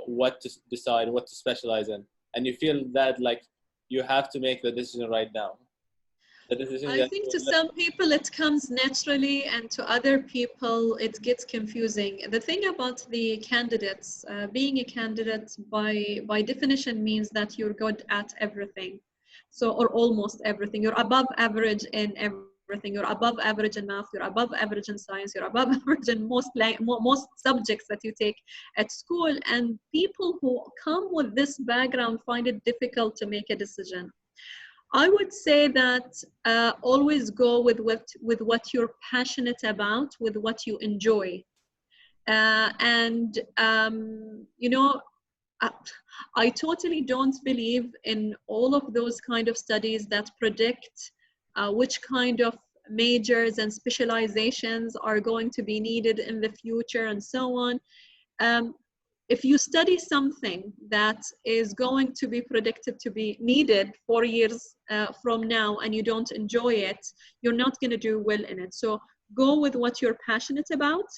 what to decide, what to specialize in. And you feel that like you have to make the decision right now. I think to some people it comes naturally, and to other people it gets confusing. The thing about the candidates, being a candidate by definition means that you're good at everything, or almost everything. You're above average in everything. You're above average in math. You're above average in science. You're above average in most subjects that you take at school. And people who come with this background find it difficult to make a decision. I would say that always go with what you're passionate about, with what you enjoy. I totally don't believe in all of those kind of studies that predict which kind of majors and specializations are going to be needed in the future and so on. If you study something that is going to be predicted to be needed 4 years from now and you don't enjoy it, you're not going to do well in it. So go with what you're passionate about.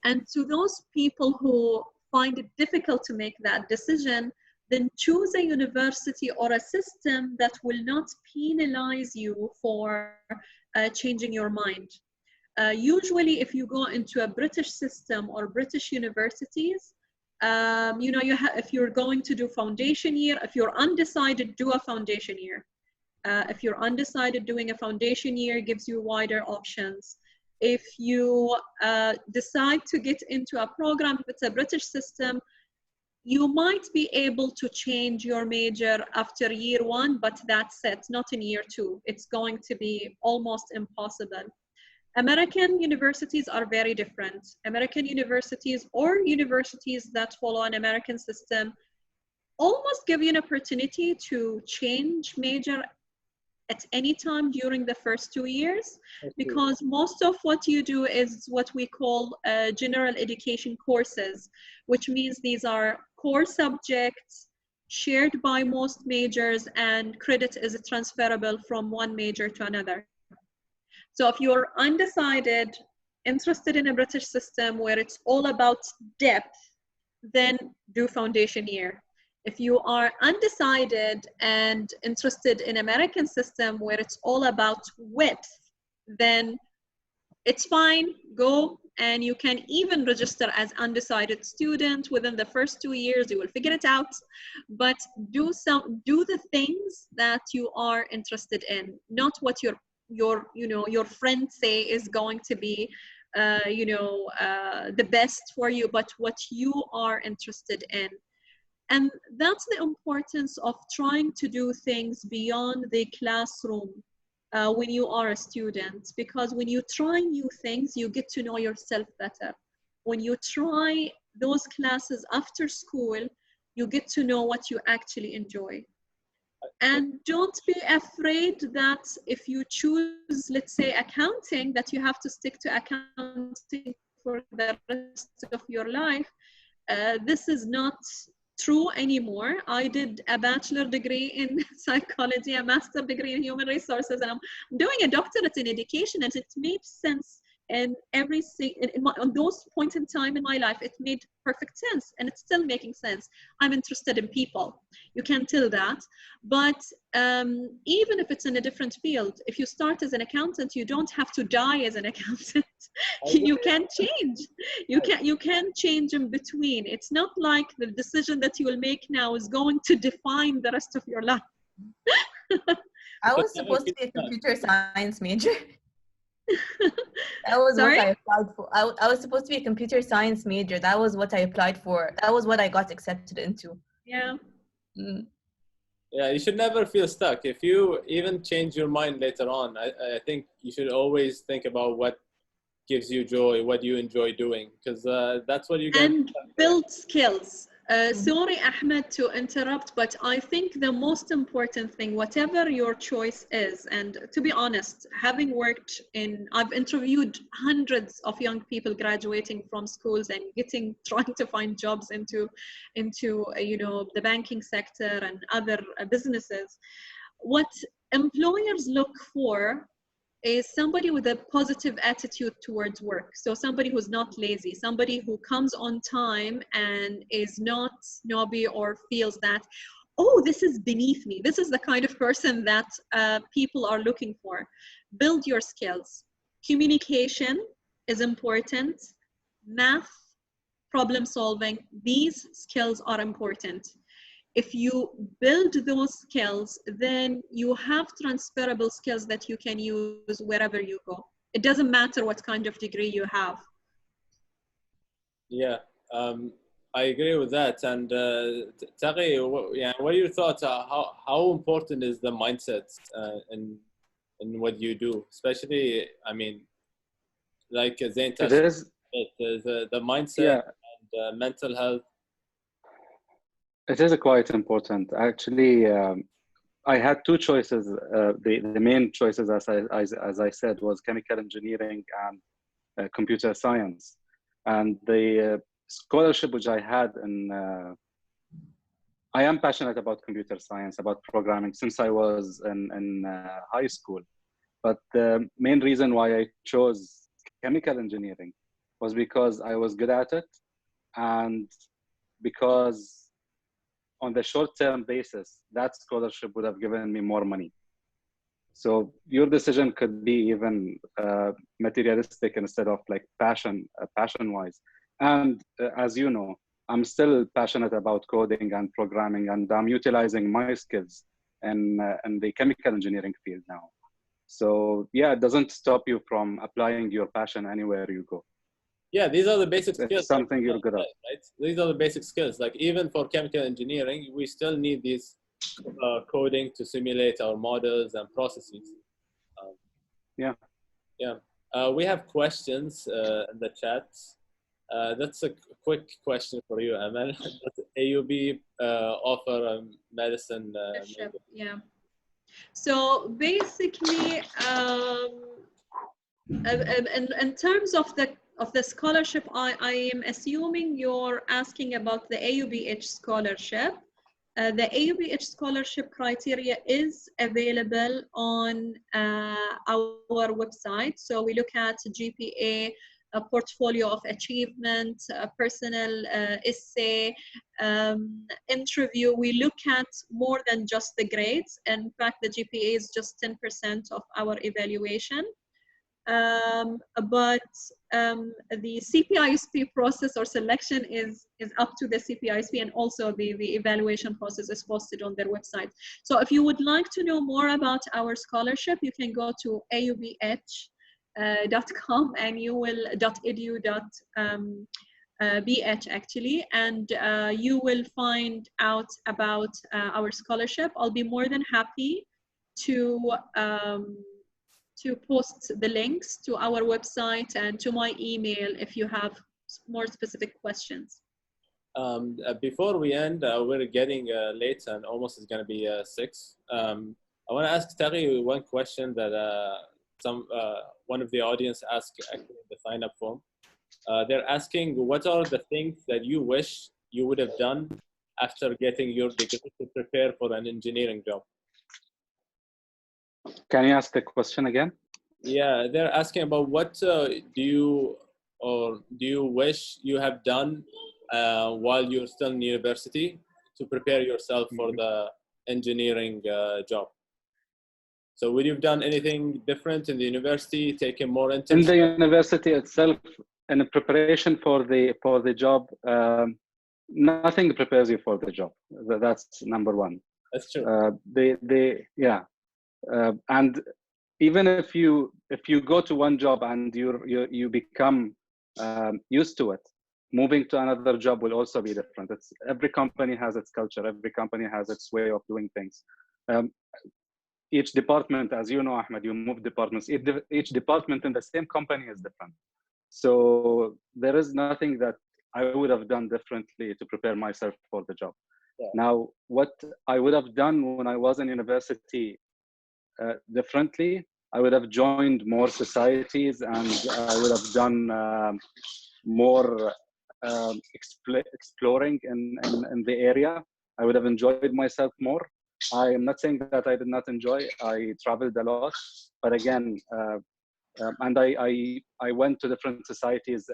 And to those people who find it difficult to make that decision, then choose a university or a system that will not penalize you for changing your mind. Usually, if you go into a British system or British universities, you know, if you're going to do foundation year, if you're undecided, do a foundation year. If you're undecided, doing a foundation year gives you wider options. If you decide to get into a program, if it's a British system, you might be able to change your major after year one, but that's it, not in year two. It's going to be almost impossible. American universities are very different. American universities or universities that follow an American system almost give you an opportunity to change major at any time during the first 2 years, because most of what you do is what we call general education courses, which means these are core subjects shared by most majors, and credit is transferable from one major to another. So if you're undecided, interested in a British system where it's all about depth, then do foundation year. If you are undecided and interested in American system where it's all about width, then it's fine, go, and you can even register as undecided student within the first 2 years. You will figure it out, but do the things that you are interested in, not what your friends say is going to be the best for you, but what you are interested in. And that's the importance of trying to do things beyond the classroom when you are a student, because when you try new things, you get to know yourself better. When you try those classes after school, you get to know what you actually enjoy. And don't be afraid that if you choose, let's say, accounting, that you have to stick to accounting for the rest of your life. This is not true anymore. I did a bachelor degree in psychology, a master degree in human resources, and I'm doing a doctorate in education, and it made sense. And on those points in time in my life, it made perfect sense, and it's still making sense. I'm interested in people. You can tell that. But even if it's in a different field, if you start as an accountant, you don't have to die as an accountant. You can change. You can change in between. It's not like the decision that you will make now is going to define the rest of your life. I was supposed to be a computer science major. That was Sorry? what I applied for. I was supposed to be a computer science major. That was what I applied for. That was what I got accepted into. Yeah. Mm. Yeah, you should never feel stuck. If you even change your mind later on, I think you should always think about what gives you joy, what you enjoy doing, because that's what you get. And build skills. Sorry, Ahmed, to interrupt, but I think the most important thing, whatever your choice is, and to be honest, having worked I've interviewed hundreds of young people graduating from schools and trying to find jobs into the banking sector and other businesses. What employers look for is somebody with a positive attitude towards work. So somebody who's not lazy, somebody who comes on time and is not snobby or feels that, oh, this is beneath me. This is the kind of person that people are looking for. Build your skills. Communication is important. Math, problem solving, these skills are important. If you build those skills, then you have transferable skills that you can use wherever you go. It doesn't matter what kind of degree you have. Yeah, I agree with that. And Taghi, what are your thoughts? How important is the mindset in what you do? Especially, I mean, like Zain touched It is, the mindset yeah, and mental health. it is quite important. Actually, I had two choices. The main choices, as I said, was chemical engineering and computer science. And the scholarship which I had I am passionate about computer science, about programming since I was in high school. But the main reason why I chose chemical engineering was because I was good at it, and because on the short-term basis, that scholarship would have given me more money. So your decision could be even materialistic instead of like passion-wise. And as you know, I'm still passionate about coding and programming, and I'm utilizing my skills in the chemical engineering field now. So yeah, it doesn't stop you from applying your passion anywhere you go. Yeah, these are the basic skills. It's something you're good at. Right? These are the basic skills. Like even for chemical engineering, we still need these coding to simulate our models and processes. Yeah. We have questions in the chat. That's a quick question for you, Amal. Does AUB offer medicine? Yeah. So basically, in terms of the scholarship, I am assuming you're asking about the AUBH scholarship. The AUBH scholarship criteria is available on our website. So we look at GPA, a portfolio of achievement, a personal essay, interview. We look at more than just the grades. In fact, the GPA is just 10% of our evaluation. But the CPISP process or selection is up to the CPISP, and also the evaluation process is posted on their website. So if you would like to know more about our scholarship, you can go to aubh.com and you will .edu.bh actually, and you will find out about our scholarship. I'll be more than happy to post the links to our website and to my email if you have more specific questions. Before we end, we're getting late and almost it's going to be 6. I want to ask Taghi one question that one of the audience asked actually in the sign-up form. They're asking, what are the things that you wish you would have done after getting your degree to prepare for an engineering job? Can you ask the question again? Yeah, they're asking about what do you wish you have done while you're still in university to prepare yourself for the engineering job. So would you have done anything different in the university, taken more internships? In the university itself, in preparation for the job, nothing prepares you for the job. That's number one. That's true. And even if you go to one job and you become used to it, moving to another job will also be different. Every company has its culture. Every company has its way of doing things. Each department, as you know, Ahmed, you move departments. Each department in the same company is different. So there is nothing that I would have done differently to prepare myself for the job. Yeah. Now, what I would have done when I was in university differently, I would have joined more societies, and I would have done more exploring in the area. I would have enjoyed myself more. I am not saying that I did not enjoy. I traveled a lot, but again, and I went to different societies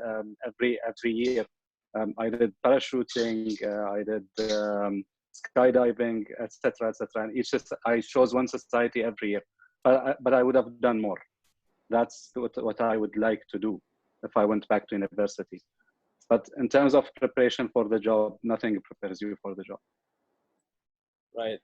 every year. I did parachuting, I did skydiving, etc., etc. And I chose one society every year, but I would have done more. That's what I would like to do if I went back to university. But in terms of preparation for the job, nothing prepares you for the job. Right.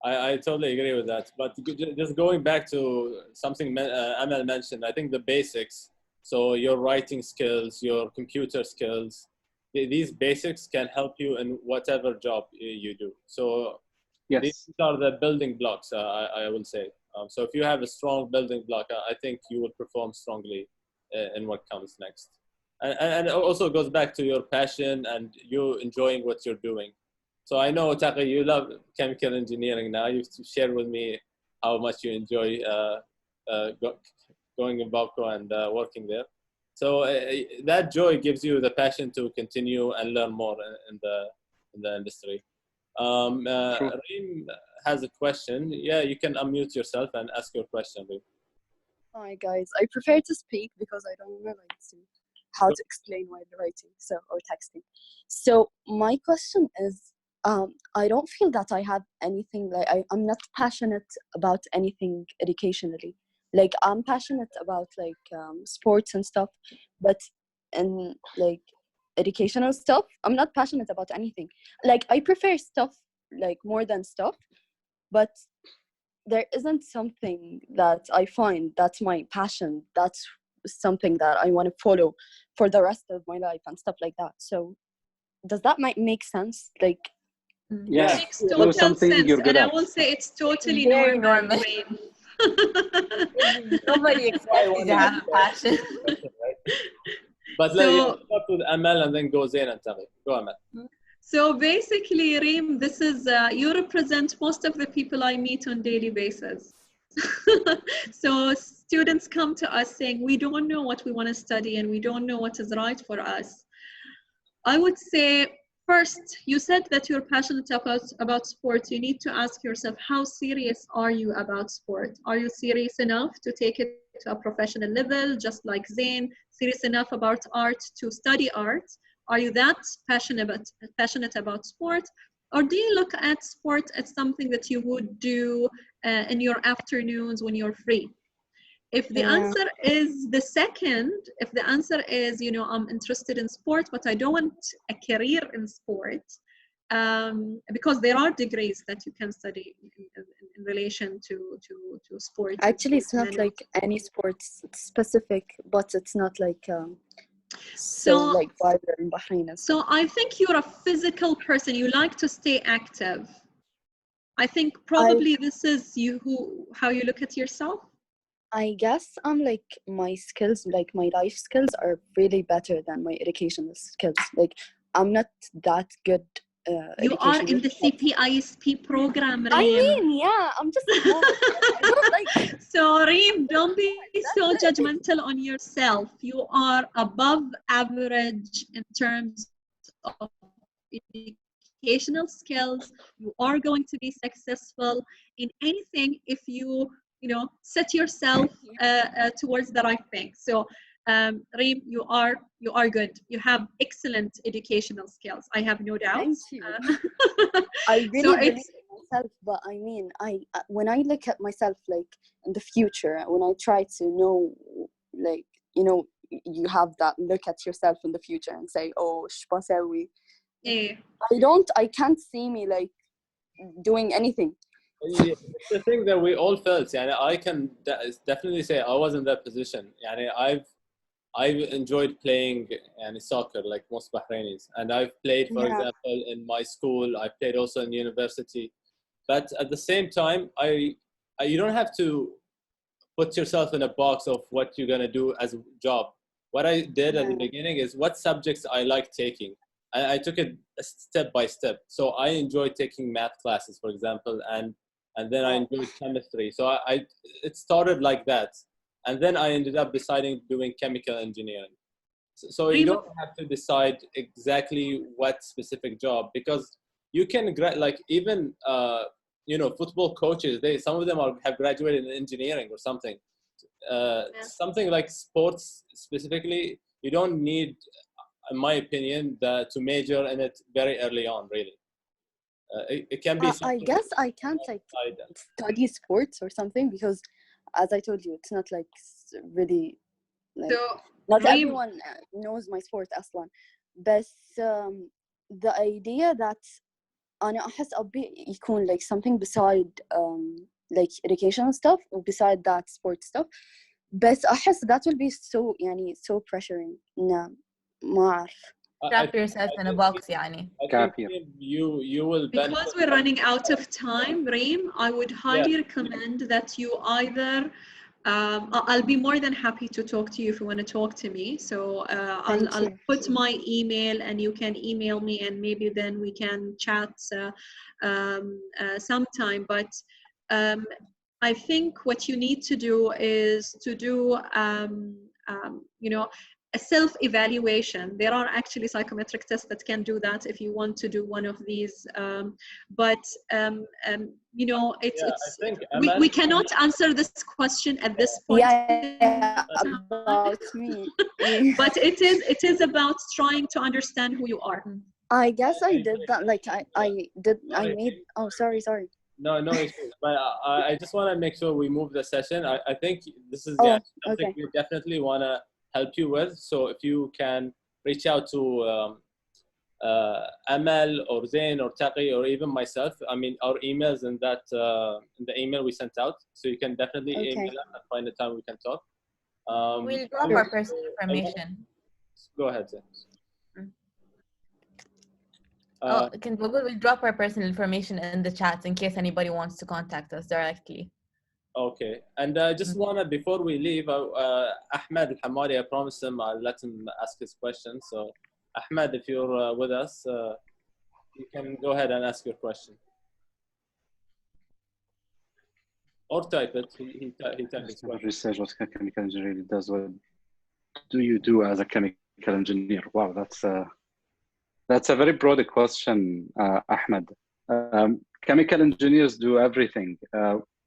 I totally agree with that. But just going back to something Amal mentioned, I think the basics, so your writing skills, your computer skills, these basics can help you in whatever job you do. So yes, these are the building blocks, I will say. So if you have a strong building block, I think you will perform strongly in what comes next. And it also goes back to your passion and you enjoying what you're doing. So I know, Taghi, you love chemical engineering now. You've shared with me how much you enjoy going in Babco and working there. So that joy gives you the passion to continue and learn more in the industry. Reem has a question. Yeah, you can unmute yourself and ask your question, Reem. Hi guys, I prefer to speak because I don't know how to explain while writing or texting. So my question is, I don't feel that I have anything, like I'm not passionate about anything educationally. Like I'm passionate about like sports and stuff, but in like educational stuff, I'm not passionate about anything. Like I prefer stuff like more than stuff, but there isn't something that I find that's my passion. That's something that I want to follow for the rest of my life and stuff like that. So does that make sense? Like, Yeah, It makes do total something sense, you're good and I at. will say it's totally Very normal. normal. Rain. Nobody expects you to have a passion. But So- let's start with Amal and then go Zain and Tariq. Go Amal. So basically, Reem, this is you represent most of the people I meet on daily basis. So students come to us saying, we don't know what we want to study and we don't know what is right for us. I would say, first, you said that you're passionate about sports. You need to ask yourself, how serious are you about sport? Are you serious enough to take it to a professional level, just like Zain, serious enough about art to study art? Are you that passionate about sport? Or do you look at sport as something that you would do in your afternoons when you're free? If the answer is the second, if the answer is, you know, I'm interested in sport, but I don't want a career in sport, because there are degrees that you can study in relation to sports. actually, it's not like any sports specific, but it's not like so like vibrant in Bahrain. So I think you're a physical person. You like to stay active. I think probably this is how you look at yourself. I guess I'm like my skills, like my life skills, are really better than my educational skills. Like I'm not that good. You are in the CPISP program, Reem. I mean, yeah, I'm just small. I don't like. So, Reem, don't be so judgmental on yourself. You are above average in terms of educational skills. You are going to be successful in anything if you set yourself towards the right thing. So Reem, you are good. You have excellent educational skills. I have no doubt. Thank you. I really believe in myself, but I mean, when I look at myself like in the future, when I try to know, like, you have that look at yourself in the future and say, oh, shbasawi. Yeah. I can't see me like doing anything. It's the thing that we all felt. And I can definitely say I was in that position. And I've enjoyed playing soccer like most Bahrainis, and I've played, for example, in my school. I played also in university, but at the same time, you don't have to put yourself in a box of what you're gonna do as a job. What I did at the beginning is what subjects I like taking. I took it step by step. So I enjoyed taking math classes, for example, and then I enjoyed chemistry. So it started like that. And then I ended up deciding doing chemical engineering. So you don't have to decide exactly what specific job, because you can like even football coaches. Some of them have graduated in engineering or something. Something like sports specifically, you don't need, in my opinion, to major in it very early on. Really, it can be. I guess I can't like study sports or something because, as I told you, it's not like really like not everyone knows my sport أصلاً. But the idea that أنا أحس أبي يكون like something beside like educational stuff or beside that sports stuff. But أحس that will be so so pressuring. No, ما أعرف. Trap yourself in a box, يعني. You will because we're running out of time, Reem. I would highly recommend that you either. I'll be more than happy to talk to you if you want to talk to me. So I'll put my email and you can email me, and maybe then we can chat sometime. But I think what you need to do is to do a self-evaluation. There are actually psychometric tests that can do that if you want to do one of these. We cannot answer this question at this point. About me. But it is about trying to understand who you are. I guess I did that. Like I made. Oh, sorry. No issues. But I just want to make sure we move the session. I think this is Oh, something okay. we definitely want to help you with. So if you can reach out to Amal or Zain or Taqi or even myself, I mean, our emails in that in the email we sent out. So you can definitely email us and find a time we can talk. We'll drop our personal information. Go ahead, Zain. We'll drop our personal information in the chat in case anybody wants to contact us directly. Okay, and I just wanna, before we leave, Ahmed Al-Hamari, I promised him I'll let him ask his question. So, Ahmed, if you're with us, you can go ahead and ask your question. Or type it. He typed his question. Research what chemical engineering does. What do you do as a chemical engineer? Wow, that's a very broad question, Ahmed. Chemical engineers do everything.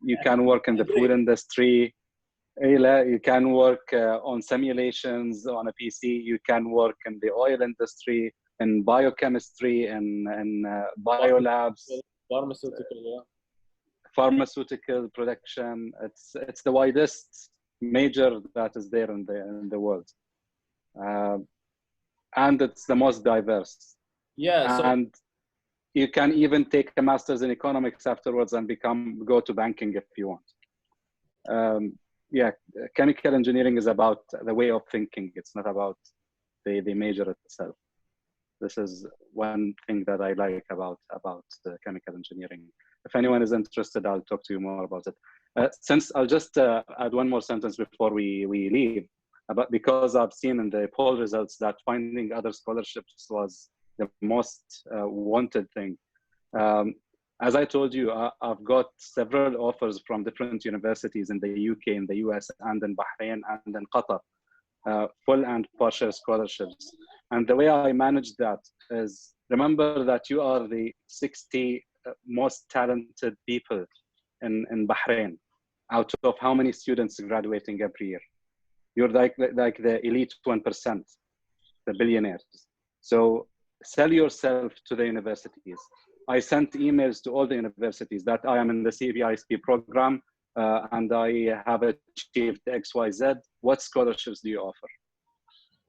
You can work in the food industry. You can work on simulations on a PC. You can work in the oil industry, in biochemistry, in biolabs. Pharmaceutical, Pharmaceutical production. It's the widest major that is there in the world. And it's the most diverse. Yeah. And you can even take a master's in economics afterwards and go to banking if you want. Yeah, chemical engineering is about the way of thinking. It's not about the major itself. This is one thing that I like about chemical engineering. If anyone is interested, I'll talk to you more about it. Since I'll just add one more sentence before we leave, because I've seen in the poll results that finding other scholarships was the most wanted thing. As I told you, I've got several offers from different universities in the UK, in the US, and in Bahrain, and in Qatar, full and partial scholarships. And the way I manage that is, remember that you are the 60 most talented people in Bahrain, out of how many students graduating every year. You're like the elite 1%, the billionaires. So sell yourself to the universities. I sent emails to all the universities that I am in the CPISPAA program and I have achieved XYZ. What scholarships do you offer?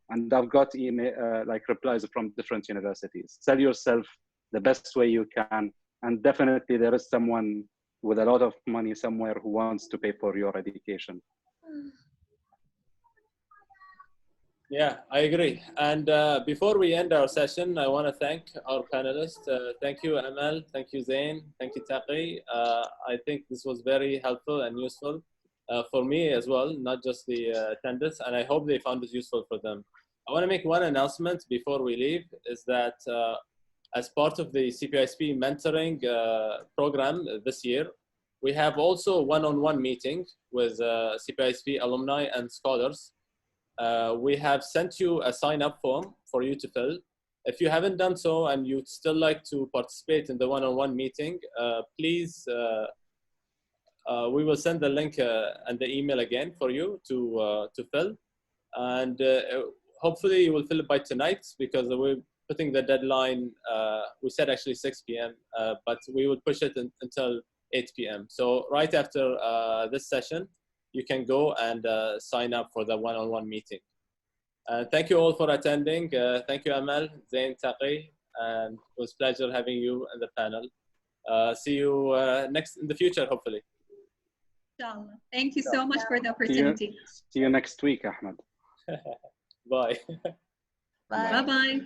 And I've got email replies from different universities. Sell yourself the best way you can, and definitely there is someone with a lot of money somewhere who wants to pay for your education. Yeah, I agree. And before we end our session, I want to thank our panelists. Thank you, Amal. Thank you, Zain. Thank you, Taqi. I think this was very helpful and useful for me as well, not just the attendants. And I hope they found it useful for them. I want to make one announcement before we leave, is that as part of the CPISPAA mentoring program this year, we have also one-on-one meeting with CPISPAA alumni and scholars. We have sent you a sign-up form for you to fill. If you haven't done so and you'd still like to participate in the one-on-one meeting, please, we will send the link and the email again for you to fill. And hopefully you will fill it by tonight, because we're putting the deadline, we said actually 6 p.m., but we will push it until 8 p.m. So right after this session, you can go and sign up for the one-on-one meeting. Thank you all for attending. Thank you, Amal, Zain, Taqi, and it was a pleasure having you in the panel. See you in the future, hopefully. Inshallah. Thank you so much for the opportunity. See you next week, Ahmed. Bye. Bye. Bye-bye.